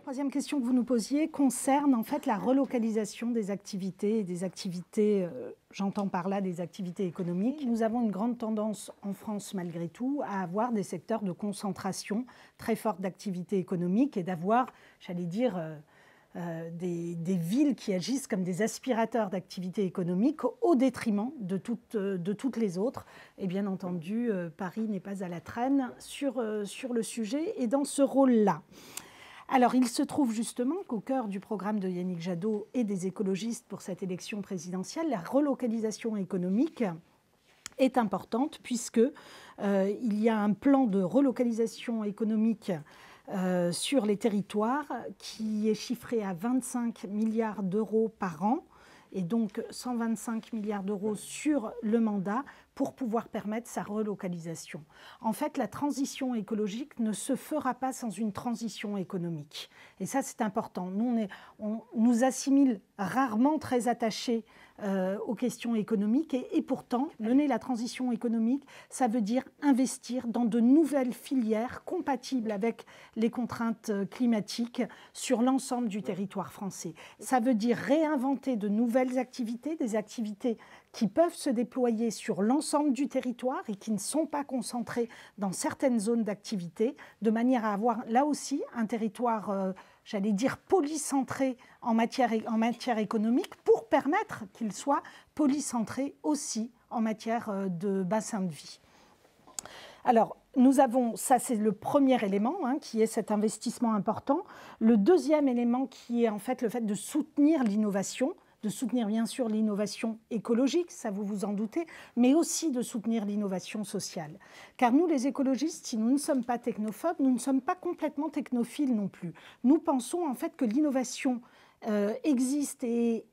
troisième question que vous nous posiez concerne en fait la relocalisation des activités, j'entends par là des activités économiques. Nous avons une grande tendance en France malgré tout à avoir des secteurs de concentration très forte d'activités économiques et d'avoir, j'allais dire, des villes qui agissent comme des aspirateurs d'activités économiques au détriment de toutes les autres. Et bien entendu, Paris n'est pas à la traîne sur le sujet et dans ce rôle-là. Alors, il se trouve justement qu'au cœur du programme de Yannick Jadot et des écologistes pour cette élection présidentielle, la relocalisation économique est importante puisque il y a un plan de relocalisation économique sur les territoires qui est chiffré à 25 milliards d'euros par an et donc 125 milliards d'euros sur le mandat pour pouvoir permettre sa relocalisation. En fait, la transition écologique ne se fera pas sans une transition économique. Et ça, c'est important. Nous, on nous assimile rarement très attachés aux questions économiques et pourtant, mener la transition économique, ça veut dire investir dans de nouvelles filières compatibles avec les contraintes climatiques sur l'ensemble du territoire français. Ça veut dire réinventer de nouvelles activités, des activités qui peuvent se déployer sur l'ensemble du territoire et qui ne sont pas concentrées dans certaines zones d'activité, de manière à avoir là aussi un territoire, j'allais dire, polycentré en matière économique pour permettre qu'il soit polycentré aussi en matière de bassin de vie. Alors, nous avons, ça c'est le premier élément, qui est cet investissement important. Le deuxième élément qui est en fait le fait de soutenir l'innovation, de soutenir bien sûr l'innovation écologique, ça vous vous en doutez, mais aussi de soutenir l'innovation sociale. Car nous, les écologistes, si nous ne sommes pas technophobes, nous ne sommes pas complètement technophiles non plus. Nous pensons en fait que l'innovation existe et est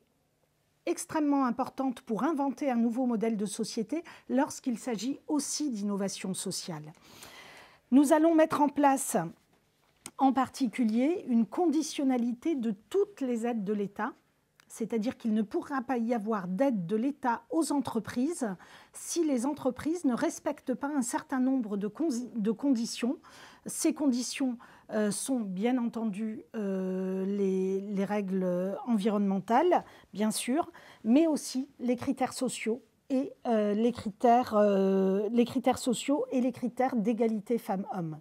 extrêmement importante pour inventer un nouveau modèle de société lorsqu'il s'agit aussi d'innovation sociale. Nous allons mettre en place en particulier une conditionnalité de toutes les aides de l'État, c'est-à-dire qu'il ne pourra pas y avoir d'aide de l'État aux entreprises si les entreprises ne respectent pas un certain nombre de conditions. Ces conditions sont bien entendu les règles environnementales, bien sûr, mais aussi les critères sociaux et les critères sociaux et les critères d'égalité femmes-hommes.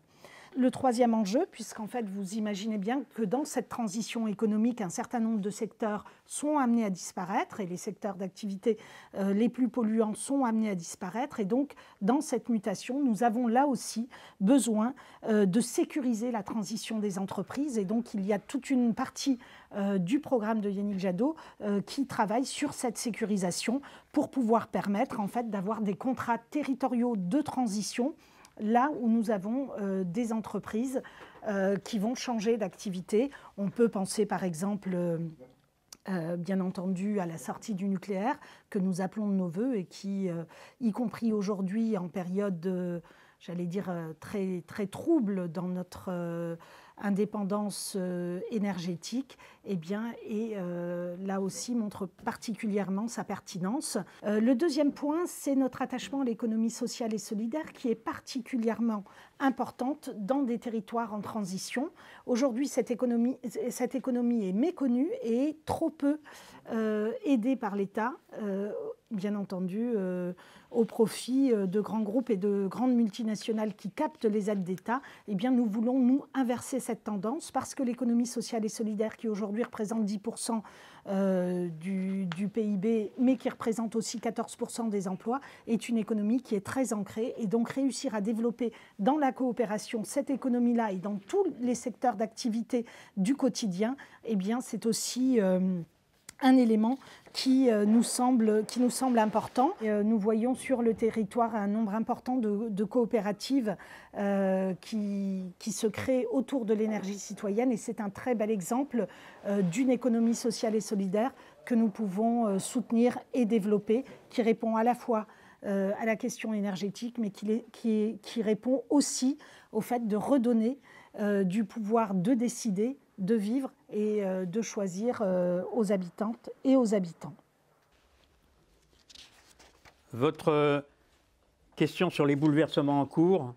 Le troisième enjeu, puisqu'en fait vous imaginez bien que dans cette transition économique, un certain nombre de secteurs sont amenés à disparaître et les secteurs d'activité les plus polluants sont amenés à disparaître. Et donc dans cette mutation, nous avons là aussi besoin de sécuriser la transition des entreprises. Et donc il y a toute une partie du programme de Yannick Jadot qui travaille sur cette sécurisation pour pouvoir permettre en fait d'avoir des contrats territoriaux de transition là où nous avons des entreprises qui vont changer d'activité. On peut penser par exemple, bien entendu, à la sortie du nucléaire que nous appelons de nos voeux et qui, y compris aujourd'hui en période, j'allais dire, très, très trouble dans notre indépendance énergétique, eh bien, et là aussi montre particulièrement sa pertinence. Le deuxième point, c'est notre attachement à l'économie sociale et solidaire qui est particulièrement importante dans des territoires en transition. Aujourd'hui, cette économie est méconnue et trop peu aidée par l'État, bien entendu, au profit de grands groupes et de grandes multinationales qui captent les aides d'État. Eh bien, nous voulons, nous, inverser cette tendance parce que l'économie sociale et solidaire, qui aujourd'hui représente 10% du PIB, mais qui représente aussi 14% des emplois, est une économie qui est très ancrée. Et donc, réussir à développer dans la coopération cette économie-là et dans tous les secteurs d'activité du quotidien, eh bien, c'est aussi un élément qui nous semble important. Nous voyons sur le territoire un nombre important de coopératives qui se créent autour de l'énergie citoyenne et c'est un très bel exemple d'une économie sociale et solidaire que nous pouvons soutenir et développer, qui répond à la fois à la question énergétique, mais qui répond aussi au fait de redonner du pouvoir de décider, de vivre et de choisir aux habitantes et aux habitants. Votre question sur les bouleversements en cours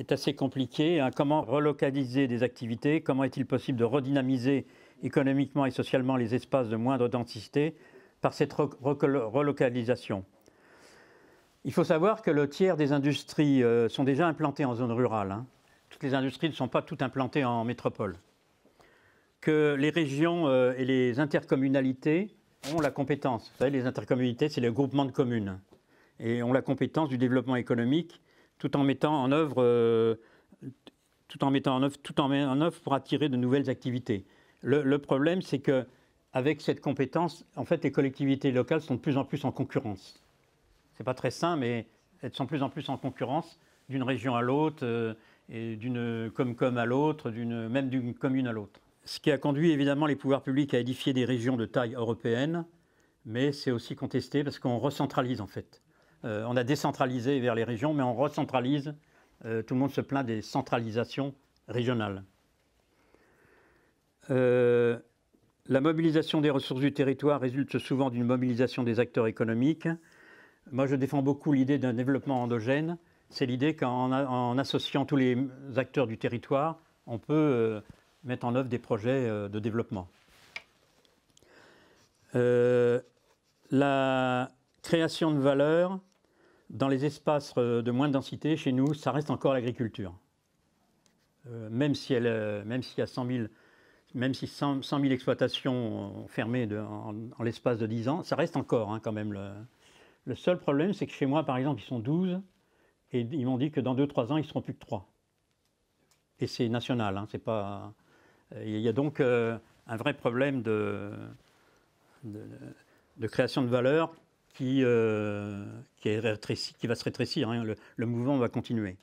est assez compliqué. Hein. Comment relocaliser des activités? Comment est-il possible de redynamiser économiquement et socialement les espaces de moindre densité par cette relocalisation? Il faut savoir que le tiers des industries sont déjà implantées en zone rurale. Hein. Toutes les industries ne sont pas toutes implantées en métropole. Que les régions et les intercommunalités ont la compétence. Vous savez, les intercommunalités, c'est les groupements de communes. Et ont la compétence du développement économique tout en mettant en œuvre, pour attirer de nouvelles activités. Le problème, c'est qu'avec cette compétence, en fait, les collectivités locales sont de plus en plus en concurrence. Ce n'est pas très sain, mais elles sont de plus en plus en concurrence d'une région à l'autre, et d'une Comcom à l'autre, même d'une commune à l'autre. Ce qui a conduit évidemment les pouvoirs publics à édifier des régions de taille européenne, mais c'est aussi contesté parce qu'on recentralise en fait. On a décentralisé vers les régions, mais on recentralise. Tout le monde se plaint des centralisations régionales. La mobilisation des ressources du territoire résulte souvent d'une mobilisation des acteurs économiques. Moi, je défends beaucoup l'idée d'un développement endogène. C'est l'idée qu'en associant tous les acteurs du territoire, on peut mettre en œuvre des projets de développement. La création de valeur dans les espaces de moindre densité, chez nous, ça reste encore l'agriculture. Même s'il y a 100 000 exploitations fermées en l'espace de 10 ans, ça reste encore hein, quand même. Le seul problème, c'est que chez moi, par exemple, ils sont 12 et ils m'ont dit que dans 2-3 ans, ils ne seront plus que 3. Et c'est national, hein, c'est pas... Il y a donc un vrai problème de création de valeur qui va se rétrécir. Hein. Le mouvement va continuer.